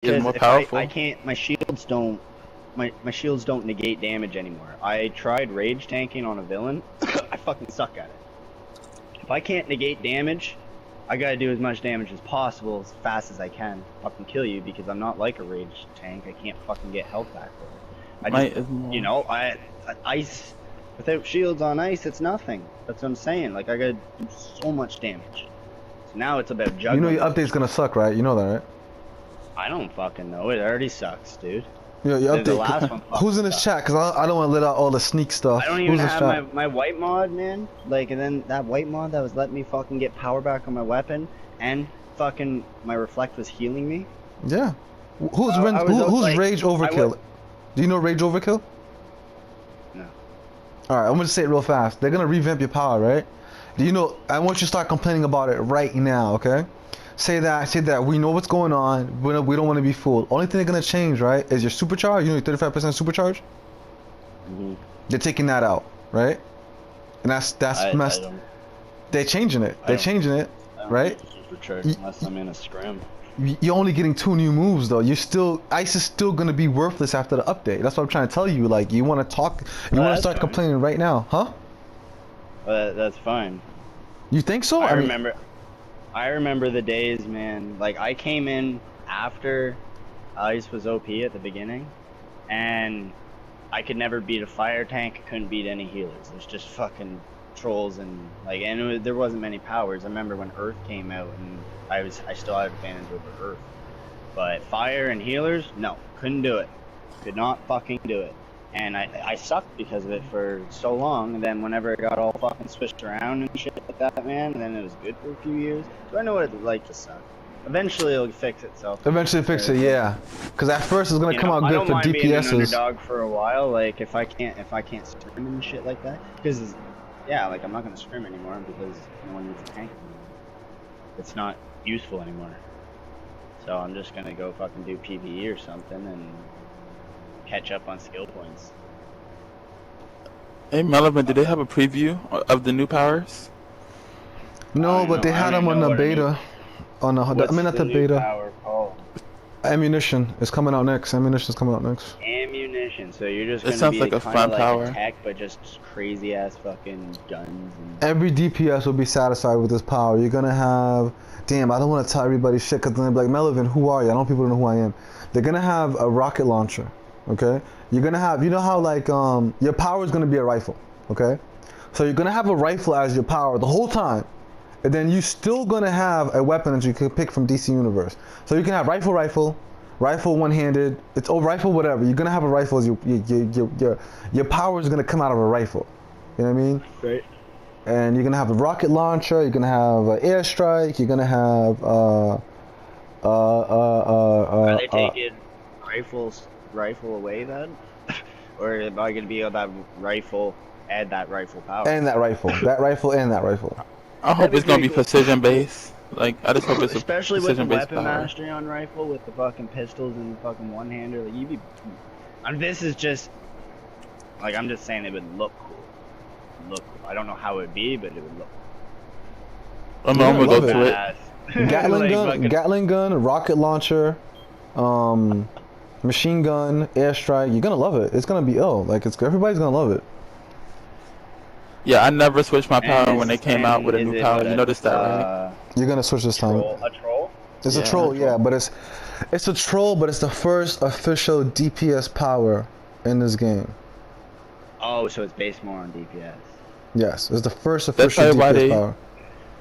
Is more Because powerful. I can't, my shields don't negate damage anymore. I tried rage tanking on a villain. I fucking suck at it. If I can't negate damage, I gotta do as much damage as possible as fast as I can. Fucking kill you, because I'm not like a rage tank. I can't fucking get health back for it. I just, you know, ice without shields on ice, it's nothing. That's what I'm saying. Like, I gotta do so much damage. So now it's about juggling. You know your update's gonna suck, right? You know that, right? I don't fucking know. It already sucks, dude. Yeah, your The update. last one Who's in this chat? Cause I don't want to let out all the sneak stuff. I don't even have my white mod, man. Like, and then that white mod that was letting me fucking get power back on my weapon, and fucking my reflect was healing me. Yeah. Who's like, rage overkill? Do you know rage overkill? No. All right, I'm gonna say it real fast. They're gonna revamp your power, right? Do you know? I want you to start complaining about it right now, okay? Say that we know what's going on. We don't want to be fooled. Only thing they're gonna change, right, is your supercharge. You know, your 35% supercharge. They're taking that out, right? And that's messed. They're changing it. They're changing it, right? Supercharge unless I'm in a scrim. You're only getting 2 new moves though. Ice is still gonna be worthless after the update. That's what I'm trying to tell you. Like, you want to talk, you want to start complaining right now, huh? That's fine. You think so? I remember the days, man. Like, I came in after Ice was OP at the beginning, and I could never beat a fire tank. Couldn't beat any healers. It was just fucking trolls and like, and there wasn't many powers. I remember when Earth came out, and I still had advantage over Earth. But fire and healers, no, couldn't do it. Could not fucking do it. And I sucked because of it for so long, and then whenever it got all fucking switched around and shit like that, man, and then it was good for a few years. So I know what it's like to suck. Eventually it'll fix itself. Eventually fix it, yeah. Because at first it's gonna come out good for DPSs. I don't mind being an underdog for a while, like if I can't scrim and shit like that, because yeah, like I'm not gonna scrim anymore because no one needs a tank anymore. It's not useful anymore. So I'm just gonna go fucking do PvE or something and catch up on skill points. Hey Melvin, did they have a preview of the new powers? No, but they had them on the beta. On the, I mean, not the beta. Power called? Ammunition is coming out next. Ammunition is coming out next. Ammunition. So you're just gonna be like a fun power. A tech, but just crazy ass fucking guns. And... Every DPS will be satisfied with this power. You're gonna have. Damn, I don't want to tell everybody shit because they're like, Melvin, who are you? I don't want people to know who I am. They're gonna have a rocket launcher. Okay, you're gonna have, you know how like your power is gonna be a rifle, okay? So you're gonna have a rifle as your power the whole time, and then you're still gonna have a weapon that you can pick from DC Universe. So you can have rifle one-handed, rifle whatever. You're gonna have a rifle as your power is gonna come out of a rifle. You know what I mean? Right. And you're gonna have a rocket launcher. You're gonna have an airstrike. You're gonna have Are they taking rifle away then? Or am I gonna be able to rifle, add that rifle power? And that rifle. And that rifle. I hope it's gonna be precision based. Like, I just hope it's especially with the weapon power. mastery on rifle, with the fucking pistols and the fucking one-hander. Like, this is just like, I'm just saying it would look cool. I don't know how it would be, but it would look cool. I'm gonna go to it. Gatling gun, rocket launcher, machine gun, airstrike. You're gonna love it. It's gonna be ill. Like, everybody's gonna love it. Yeah, I never switched my power when they came out with a new power. You noticed that, right? You're gonna switch this time. A troll? It's a troll, yeah, but it's a troll, but it's the first official DPS power in this game. Oh, so it's based more on DPS. Yes, it's the first official DPS power.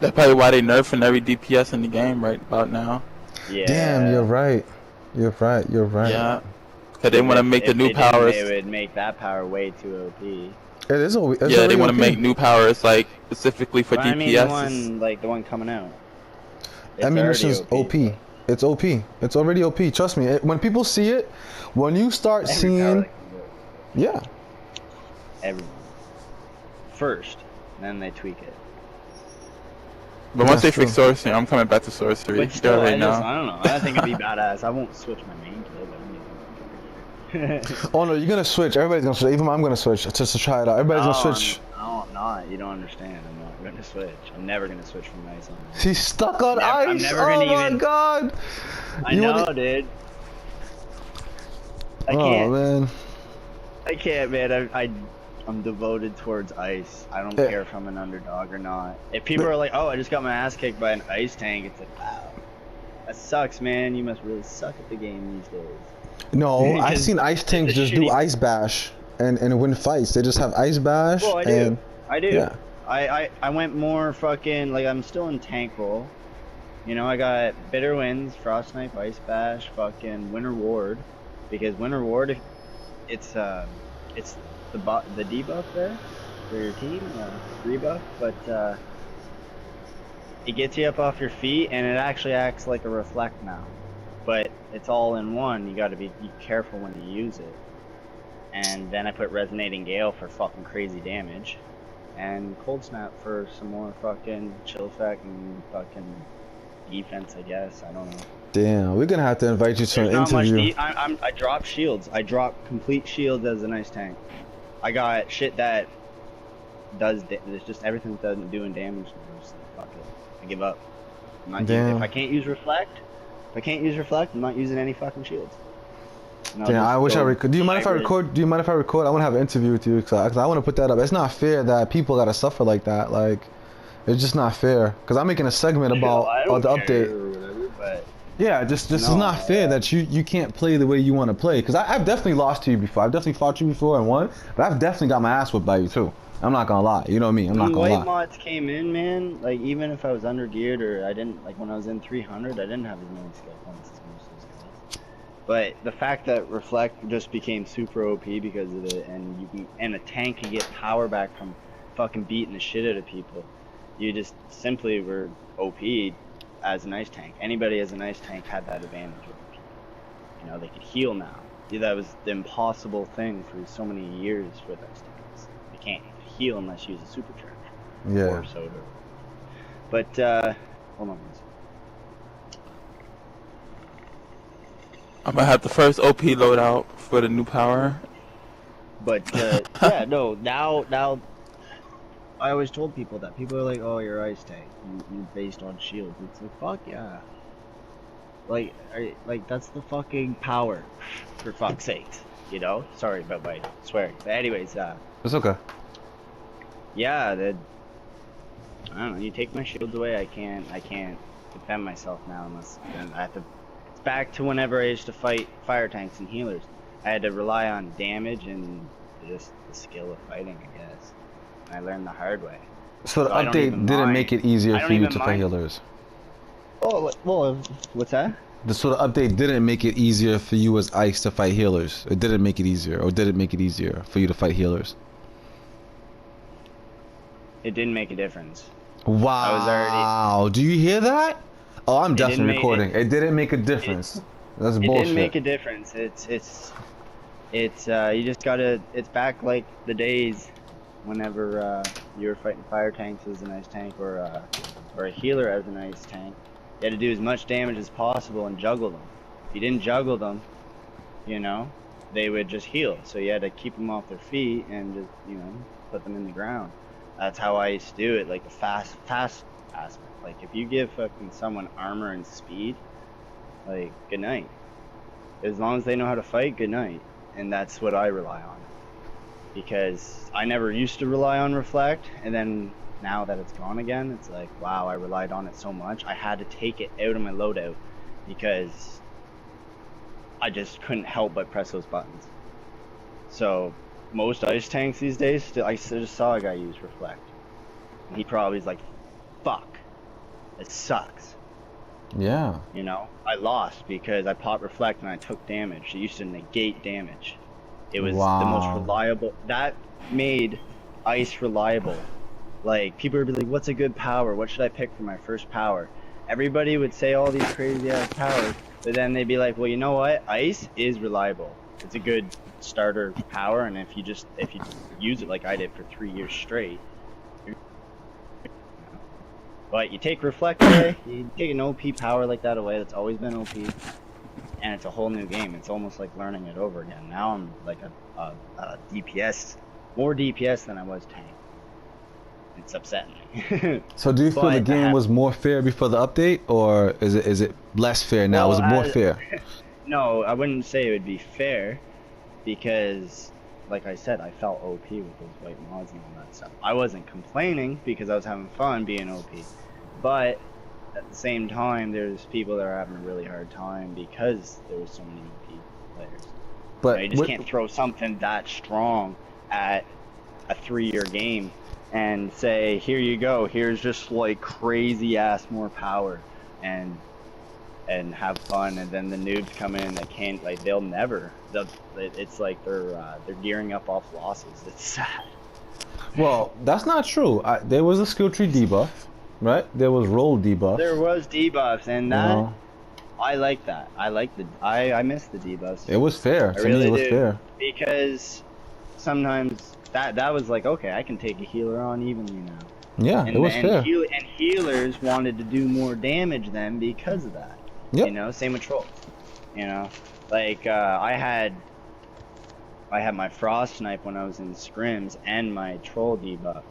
That's probably why they nerfing every DPS in the game right about now. Yeah. Damn, you're right. You're right. Yeah. Because they want to make the new powers. They would make that power way too OP. It is OP. Yeah, they want to make new powers like specifically for DPS. I mean the one coming out. Ammunition's OP. It's OP. It's already OP. Trust me. When people see it, when you start seeing, yeah. Everyone. First, then they tweak it. But once they fix sorcery, I'm coming back to sorcery. But still, I don't know. I think it'd be badass. I won't switch my main kill. Oh no, you're gonna switch. Everybody's gonna switch. Even I'm gonna switch just to try it out. Everybody's gonna switch. No, I'm not. You don't understand. I'm not gonna switch. I'm never gonna switch from ice on. He's stuck on ice. Oh my god. I know, dude. I Oh can't. man. I can't, man. I'm devoted towards ice. I don't Yeah. care if I'm an underdog or not. If people are like, "Oh, I just got my ass kicked by an ice tank," it's like, wow, that sucks, man. You must really suck at the game these days. No, I've 'Cause seen ice it's tanks a just do shitty- ice bash and win fights. They just have ice bash. Well, I do. and I do. yeah. I went more fucking like I'm still in tank role. You know, I got Bitter Winds, Frost Knife, Ice Bash, fucking Winter Ward, because Winter Ward, it's the debuff there for your team, rebuff, but it gets you up off your feet, and it actually acts like a reflect now. But it's all in one. You got to be careful when you use it. And then I put Resonating Gale for fucking crazy damage, and Cold Snap for some more fucking chill effect and fucking defense, I guess. I don't know. Damn, we're gonna have to invite you to There's an not much. interview. I drop shields. I drop complete shields as a nice tank. I got shit that does. There's just everything that doesn't doing damage. I'm just like, fuck it. I give up. I'm not Damn. if I can't use reflect, I'm not using any fucking shields. Damn, I wish I record. Do you mind if I record? Do you mind if I record? I want to have an interview with you because I want to put that up. It's not fair that people gotta suffer like that. Like, it's just not fair. Because I'm making a segment about the update. Or whatever, but Yeah, just it's not fair that you can't play the way you want to play. Because I've definitely lost to you before. I've definitely fought you before and won. But I've definitely got my ass whipped by you too. I'm not gonna lie. You know me. I'm not gonna lie. White mods came in, man. Like even if I was under geared or I didn't like when I was in 300, I didn't have as many skill points as most of those guys. But the fact that reflect just became super OP because of it, and a tank can get power back from fucking beating the shit out of people. You just simply were OP as an ice tank. Anybody as an ice tank had that advantage over people. You know, they could heal now. Yeah, that was the impossible thing for so many years with ice tanks. They can't heal unless you use a supercharge. Yeah. Or soda. But hold on. I'm gonna have the first OP loadout for the new power. But yeah, no. Now, I always told people that people are like, "Oh, you're ice tank. You based on shields." It's like, fuck yeah. Like that's the fucking power, for fuck's sakes. You know. Sorry about my swearing. But anyways, It's okay. yeah, I don't know. You take my shields away, I can't defend myself now unless I have to. It's back to whenever I used to fight fire tanks and healers. I had to rely on damage and just the skill of fighting, I guess. And I learned the hard way. So the I don't update even didn't mind. make it easier I don't for you even to fight mind. healers. Oh, well, what's that? So the update didn't make it easier for you as ice to fight healers. It didn't make it easier, or did it make it easier for you to fight healers? It didn't make a difference. Wow. Do you hear that? Oh, I'm definitely didn't make recording. It didn't make a difference. That's It bullshit. didn't make a difference. It's you just gotta. It's back like the days whenever you were fighting fire tanks as an ice tank or a healer as an ice tank. You had to do as much damage as possible and juggle them. If you didn't juggle them, you know, they would just heal. So you had to keep them off their feet and just, you know, put them in the ground. That's how I used to do it, like the fast aspect. Like if you give fucking someone armor and speed, like good night. As long as they know how to fight, good night. And that's what I rely on. Because I never used to rely on reflect, and then now that it's gone again, it's like, wow, I relied on it so much. I had to take it out of my loadout because I just couldn't help but press those buttons. So most ice tanks these days, I just saw a guy use reflect. And he probably is like, fuck, it sucks. Yeah. You know, I lost because I popped reflect and I took damage. It used to negate damage. It was the most reliable. That made ice reliable. Like, people would be like, what's a good power? What should I pick for my first power? Everybody would say all these crazy ass powers, but then they'd be like, well, you know what? Ice is reliable. It's a good starter power, and if you use it like I did for 3 years straight, but you take reflect away, you take an OP power like that away that's always been OP, and it's a whole new game. It's almost like learning it over again. Now I'm like a DPS, more DPS than I was tank. It's upsetting me. So do you feel the game was more fair before the update, or is it less fair now? Well, Was it more fair? No, I wouldn't say it would be fair. because, like I said, I felt OP with those white mods and all that stuff. I wasn't complaining because I was having fun being OP, but at the same time, there's people that are having a really hard time because there's so many OP players. But you just can't throw something that strong at a 3-year game and say, here you go, here's just like crazy ass more power and have fun, and then the noobs come in, they can't, like, they'll never, it's like they're gearing up off losses. It's sad. Well, that's not true. There was a skill tree debuff, right? There was roll debuff. There was debuffs, and that, I like that. I miss the debuffs. It was fair. To me, it was fair. Because sometimes that was like, okay, I can take a healer on evenly now. Yeah, it was fair. And healers wanted to do more damage then because of that. Yep. You know, same with trolls. You know, like I had my frost snipe when I was in scrims and my troll debuff.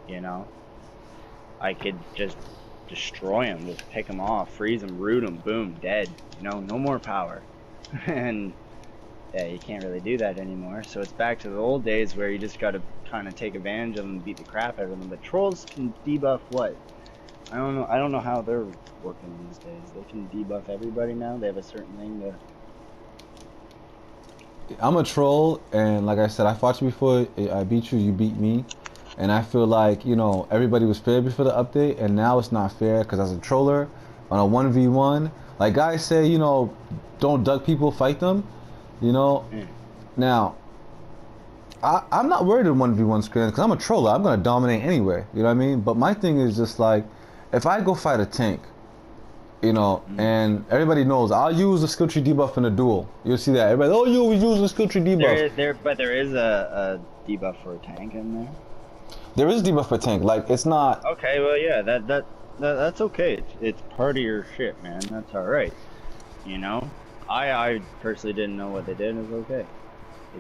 You know, I could just destroy him, just pick him off, freeze him, root him, boom, dead. You know, no more power. And yeah, you can't really do that anymore. So it's back to the old days where you just got to kind of take advantage of them and beat the crap out of them. But trolls can debuff what? I don't know how they're working these days. They can debuff everybody now. They have a certain thing to. I'm a troll, and like I said, I fought you before. I beat you. You beat me, and I feel like, you know, everybody was fair before the update, and now it's not fair because as a troller on a 1v1, like guys say, you know, don't duck people, fight them. You know, now I'm not worried in 1v1 scrims because I'm a troller. I'm gonna dominate anyway. You know what I mean? But my thing is just like, if I go fight a tank, you know, and everybody knows I'll use the skill tree debuff in a duel. You'll see that everybody, oh, you always use the skill tree debuff. But there is a debuff for a tank in there. There is debuff for tank. Like, it's not. Okay, well, yeah, that's okay. It's part of your shit, man. That's all right. You know, I personally didn't know what they did. It was okay.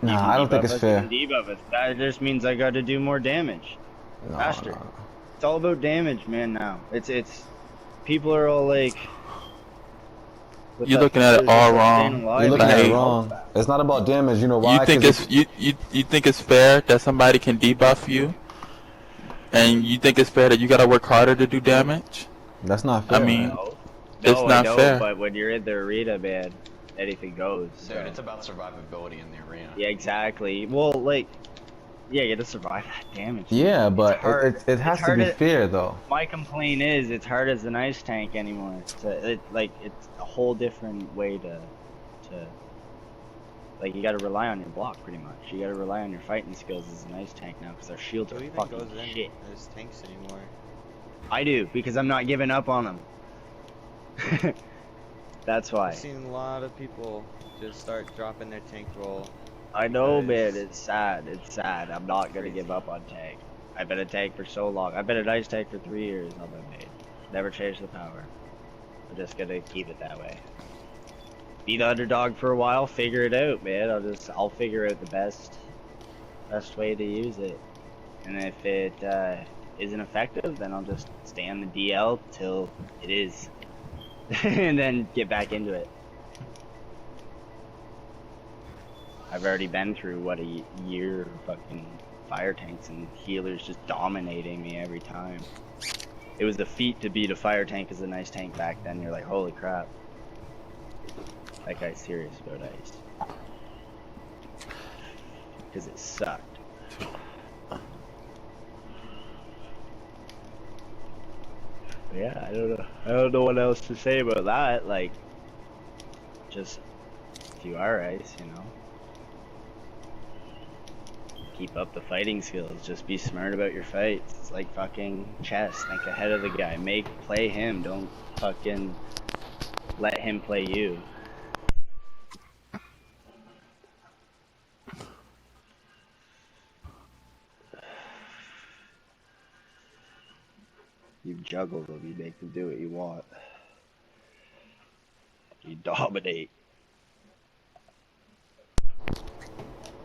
Nah, I don't think it's fair. Debuff it. That just means I got to do more damage faster. It's all about damage, man. Now it's people are all like, you're looking at it all wrong. You're looking at it wrong. It's not about damage. You know why? You think you think it's fair that somebody can debuff you, and you think it's fair that you gotta work harder to do damage? That's not fair. I mean, it's not fair. But when you're in the arena, man, anything goes. Dude, it's about survivability in the arena. Yeah, exactly. Well, like, yeah, you gotta survive that damage. Yeah, but it has to be fair, though. My complaint is it's hard as an ice tank anymore. It's a whole different way to like, you gotta rely on your block pretty much. You gotta rely on your fighting skills as an ice tank now because our shields are fucking shit. As tanks anymore. I do, because I'm not giving up on them. That's why. I've seen a lot of people just start dropping their tank roll. I know, man. It's sad. It's sad. I'm not gonna give up on tank. I've been a tank for so long. I've been a nice tank for 3 years on my main. Never changed the power. I'm just gonna keep it that way. Be the underdog for a while. Figure it out, man. I'll figure out the best way to use it. And if it isn't effective, then I'll just stay on the DL till it is, and then get back into it. I've already been through, what, a year of fucking fire tanks and healers just dominating me every time. It was a feat to beat a fire tank as a nice tank back then. You're like, holy crap. That guy's serious about ice. Because it sucked. But yeah, I don't know what else to say about that. Like, just do our ice, you know. Keep up the fighting skills. Just be smart about your fights. It's like fucking chess. Think ahead of the guy. Play him. Don't fucking let him play you. You juggle them. You make them do what you want. You dominate.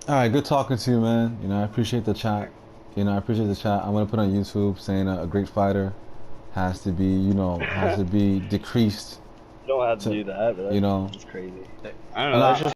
Alright, good talking to you, man. You know, I appreciate the chat. I'm gonna put on YouTube saying a great fighter has to be, you know, has to be decreased. You don't have to do that, but you know, it's crazy. I don't know.